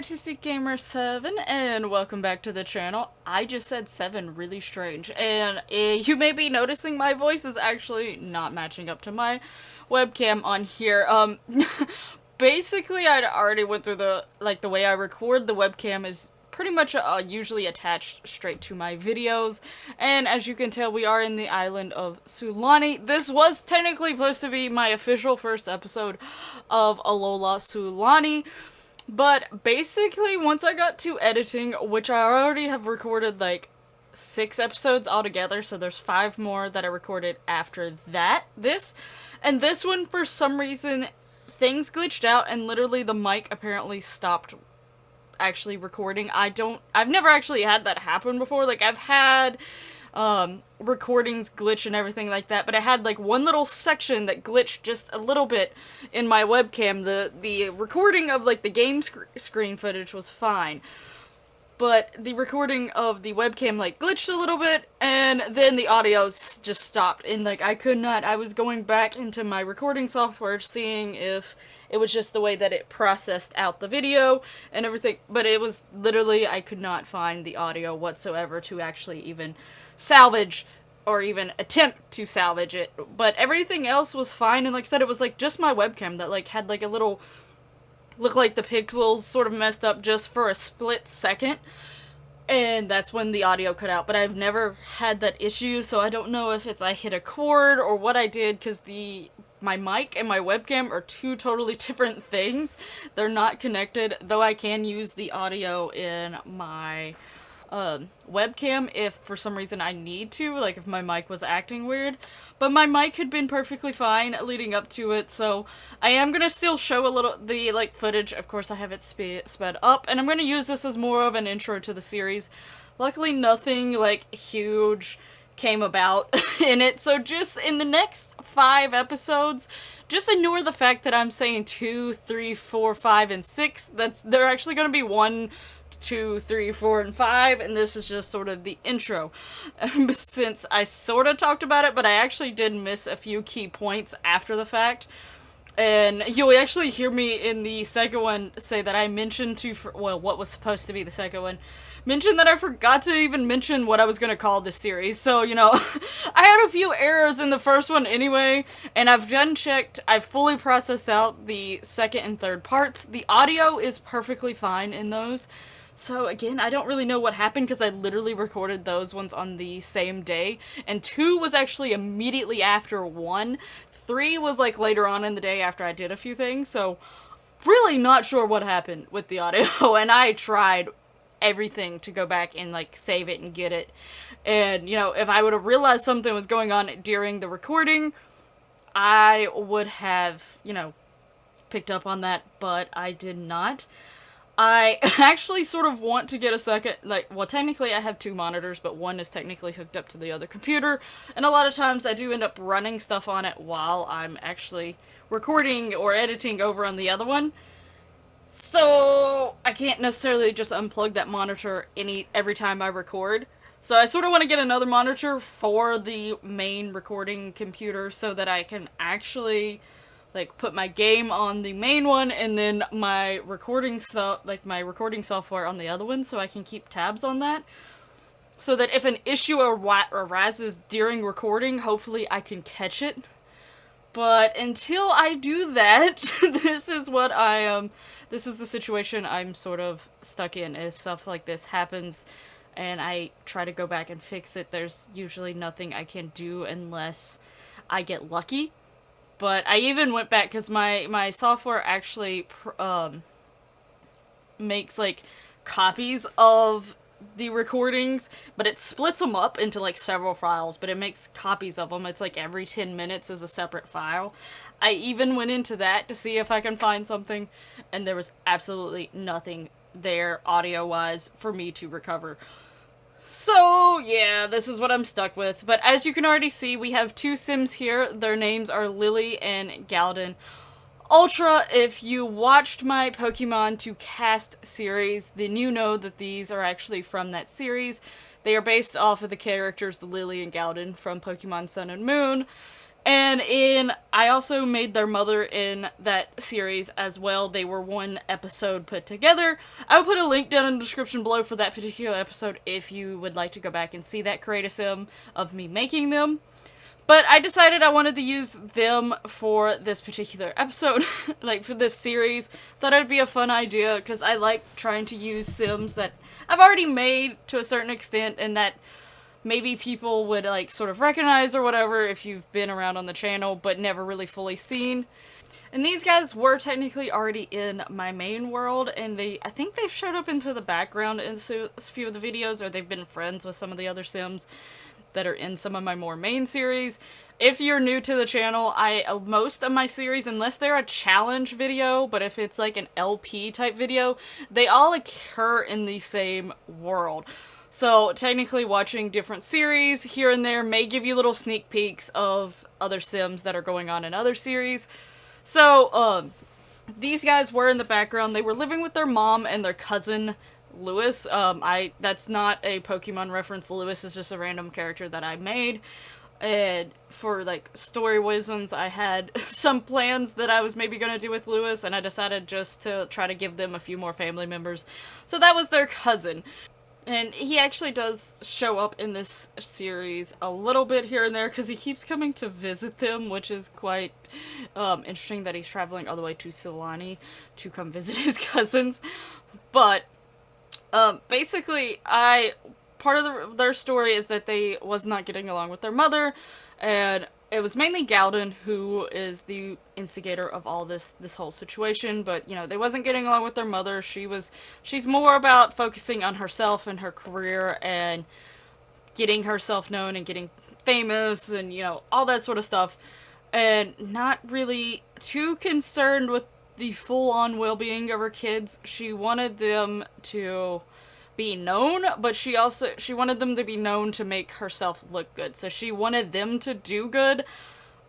Artistic Gamer 7, and welcome back to the channel. I just said 7 really strange, and you may be noticing my voice is actually not matching up to my webcam on here. Basically, I'd already went through the way I record. The webcam is pretty much usually attached straight to my videos, and as you can tell, we are in the island of Sulani. This was technically supposed to be my official first episode of Alola Sulani. But basically, once I got to editing, which I already have recorded like 6 episodes altogether, so there's 5 more that I recorded after this. And this one, for some reason, things glitched out and literally the mic apparently stopped actually recording. I've never actually had that happen before. Like, I've had recordings glitch and everything like that, but I had like one little section that glitched just a little bit in my webcam. The recording of like the game screen footage was fine, but the recording of the webcam like glitched a little bit, and then the audio just stopped, and like I was going back into my recording software seeing if it was just the way that it processed out the video and everything, but it was literally, I could not find the audio whatsoever to actually even salvage or even attempt to salvage it. But everything else was fine, and like I said, it was like just my webcam that like had like a little, looked like the pixels sort of messed up just for a split second, and that's when the audio cut out. But I've never had that issue, so I don't know if it's I hit a chord or what I did, because my mic and my webcam are two totally different things. They're not connected, though I can use the audio in my webcam if for some reason I need to, like if my mic was acting weird. But my mic had been perfectly fine leading up to it, so I am gonna still show the like footage. Of course, I have it sped up, and I'm gonna use this as more of an intro to the series. Luckily, nothing like huge came about in it, so just in the next 5 episodes, just ignore the fact that I'm saying 2, 3, 4, 5, and 6. They're actually gonna be 1, 2, 3, 4, and 5, and this is just sort of the intro. Since I sort of talked about it, but I actually did miss a few key points after the fact. And you'll actually hear me in the second one say that I mentioned what was supposed to be the second one, mentioned that I forgot to even mention what I was going to call this series. So, you know, I had a few errors in the first one anyway, and I've checked, I've fully processed out the second and third parts. The audio is perfectly fine in those. So again, I don't really know what happened, because I literally recorded those ones on the same day, and 2 was actually immediately after 1. 3 was like later on in the day after I did a few things, so really not sure what happened with the audio, and I tried everything to go back and like save it and get it. And you know, if I would have realized something was going on during the recording, I would have, you know, picked up on that, but I did not. I actually sort of want to get a second, like, well, technically I have 2 monitors, but one is technically hooked up to the other computer, and a lot of times I do end up running stuff on it while I'm actually recording or editing over on the other one. So I can't necessarily just unplug that monitor every time I record. So I sort of want to get another monitor for the main recording computer so that I can actually like put my game on the main one, and then my recording software on the other one, so I can keep tabs on that. So that if an issue arises during recording, hopefully I can catch it. But until I do that, this is the situation I'm sort of stuck in. If stuff like this happens and I try to go back and fix it, there's usually nothing I can do unless I get lucky. But I even went back, because my software actually makes like copies of the recordings, but it splits them up into like several files, but it makes copies of them. It's like every 10 minutes is a separate file. I even went into that to see if I can find something, and there was absolutely nothing there audio-wise for me to recover. So, yeah, this is what I'm stuck with. But as you can already see, we have 2 Sims here. Their names are Lillie and Gladion. Ultra, if you watched my Pokemon to Cast series, then you know that these are actually from that series. They are based off of the characters, the Lillie and Gladion, from Pokemon Sun and Moon. And I also made their mother in that series as well. They were one episode put together. I will put a link down in the description below for that particular episode if you would like to go back and see that create a sim of me making them. But I decided I wanted to use them for this particular episode, like for this series. Thought it would be a fun idea because I like trying to use sims that I've already made to a certain extent and that maybe people would like sort of recognize or whatever if you've been around on the channel but never really fully seen. And these guys were technically already in my main world, and I think they've showed up into the background in a few of the videos, or they've been friends with some of the other sims that are in some of my more main series. If you're new to the channel, most of my series, unless they're a challenge video, but if it's like an LP type video, they all occur in the same world. So technically watching different series here and there may give you little sneak peeks of other sims that are going on in other series. So, these guys were in the background. They were living with their mom and their cousin, Lewis. That's not a Pokemon reference. Lewis is just a random character that I made. And for, like, story reasons, I had some plans that I was maybe going to do with Lewis, and I decided just to try to give them a few more family members. So that was their cousin. And he actually does show up in this series a little bit here and there because he keeps coming to visit them, which is quite interesting that he's traveling all the way to Sulani to come visit his cousins. But basically, part of their story is that they was not getting along with their mother, and it was mainly Gladion who is the instigator of all this whole situation, but, you know, they wasn't getting along with their mother. She's more about focusing on herself and her career and getting herself known and getting famous and, you know, all that sort of stuff, and not really too concerned with the full-on well-being of her kids. She wanted them to be known, but she wanted them to be known to make herself look good. So she wanted them to do good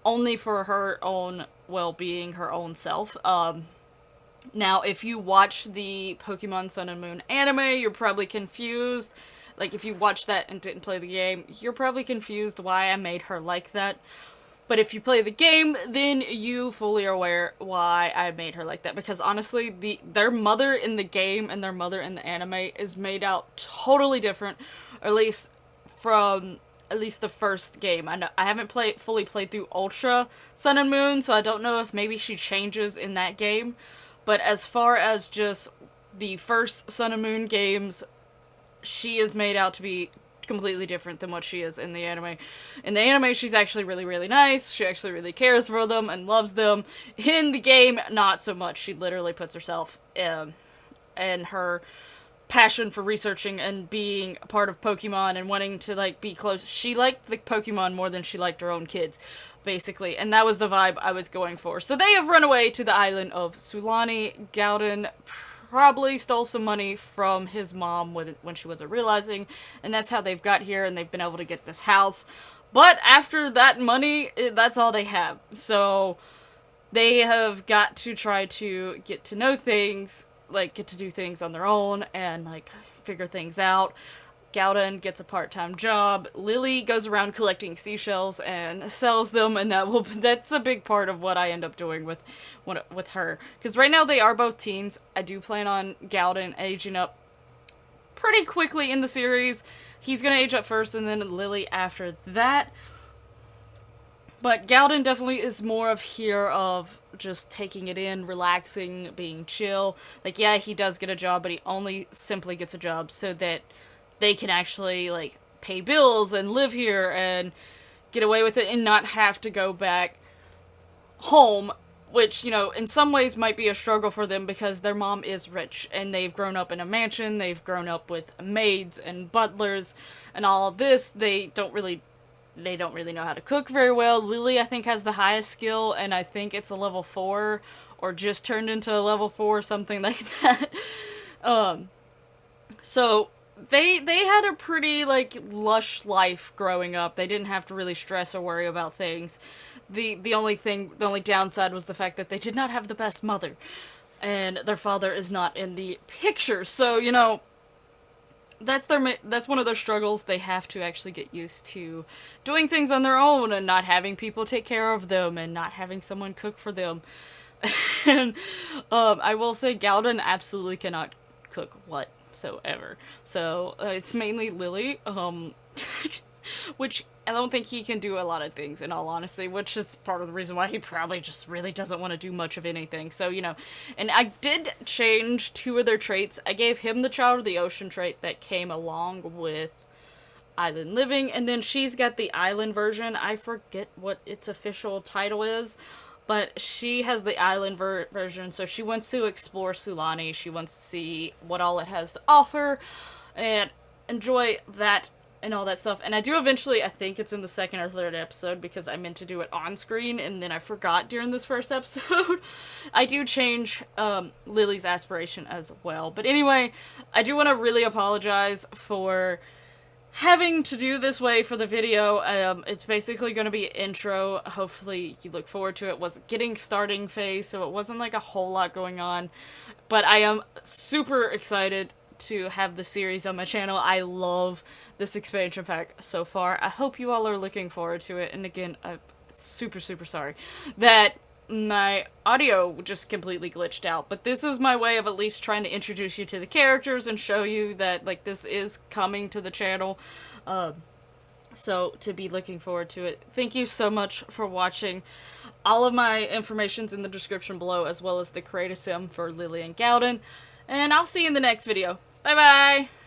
only for her own well-being, her own self. Now, if you watch the Pokemon Sun and Moon anime, you're probably confused. Like, if you watched that and didn't play the game, you're probably confused why I made her like that. But if you play the game, then you fully are aware why I made her like that. Because honestly, their mother in the game and their mother in the anime is made out totally different. Or at least from the first game. I haven't fully played through Ultra Sun and Moon, so I don't know if maybe she changes in that game. But as far as just the first Sun and Moon games, she is made out to be completely different than what she is in the anime. In the anime, she's actually really, really nice. She actually really cares for them and loves them. In the game, not so much. She literally puts herself and her passion for researching and being a part of Pokemon and wanting to, like, be close. She liked the Pokemon more than she liked her own kids, basically. And that was the vibe I was going for. So they have run away to the island of Sulani. Gladion probably stole some money from his mom when she wasn't realizing, and that's how they've got here, and they've been able to get this house. But after that money, that's all they have. So they have got to try to get to know things, like get to do things on their own and like figure things out. Gladion gets a part-time job. Lillie goes around collecting seashells and sells them, and that's a big part of what I end up doing with her. Because right now they are both teens. I do plan on Gladion aging up pretty quickly in the series. He's gonna age up first, and then Lillie after that. But Gladion definitely is more of just taking it in, relaxing, being chill. Like, yeah, he does get a job, but he only simply gets a job so that they can actually, like, pay bills and live here and get away with it and not have to go back home, which, you know, in some ways might be a struggle for them because their mom is rich and they've grown up in a mansion, they've grown up with maids and butlers and all of this. They don't really know how to cook very well. Lillie, I think, has the highest skill, and I think it's a level 4 or just turned into a level 4 or something like that. So they had a pretty, like, lush life growing up. They didn't have to really stress or worry about things. The only downside was the fact that they did not have the best mother, and their father is not in the picture. So, you know, that's one of their struggles. They have to actually get used to doing things on their own and not having people take care of them and not having someone cook for them. And I will say Galden absolutely cannot cook whatsoever. So it's mainly Lillie, which I don't think he can do a lot of things, in all honesty, which is part of the reason why he probably just really doesn't want to do much of anything. So, you know, and I did change 2 of their traits. I gave him the Child of the Ocean trait that came along with Island Living, and then she's got the island version. I forget what its official title is, but she has the island version, so she wants to explore Sulani. She wants to see what all it has to offer and enjoy that and all that stuff. And I do eventually, I think it's in the 2nd or 3rd episode, because I meant to do it on screen and then I forgot during this first episode. I do change Lily's aspiration as well. But anyway, I do want to really apologize for having to do this way for the video. It's basically going to be an intro. Hopefully you look forward to it. It was getting starting phase, so it wasn't like a whole lot going on. But I am super excited to have the series on my channel. I love this expansion pack so far. I hope you all are looking forward to it. And again, I'm super sorry that my audio just completely glitched out, but this is my way of at least trying to introduce you to the characters and show you that, like, this is coming to the channel. So to be looking forward to it. Thank you so much for watching. All of my information's in the description below, as well as the create a sim for Lillie and Gladion. And I'll see you in the next video. Bye bye!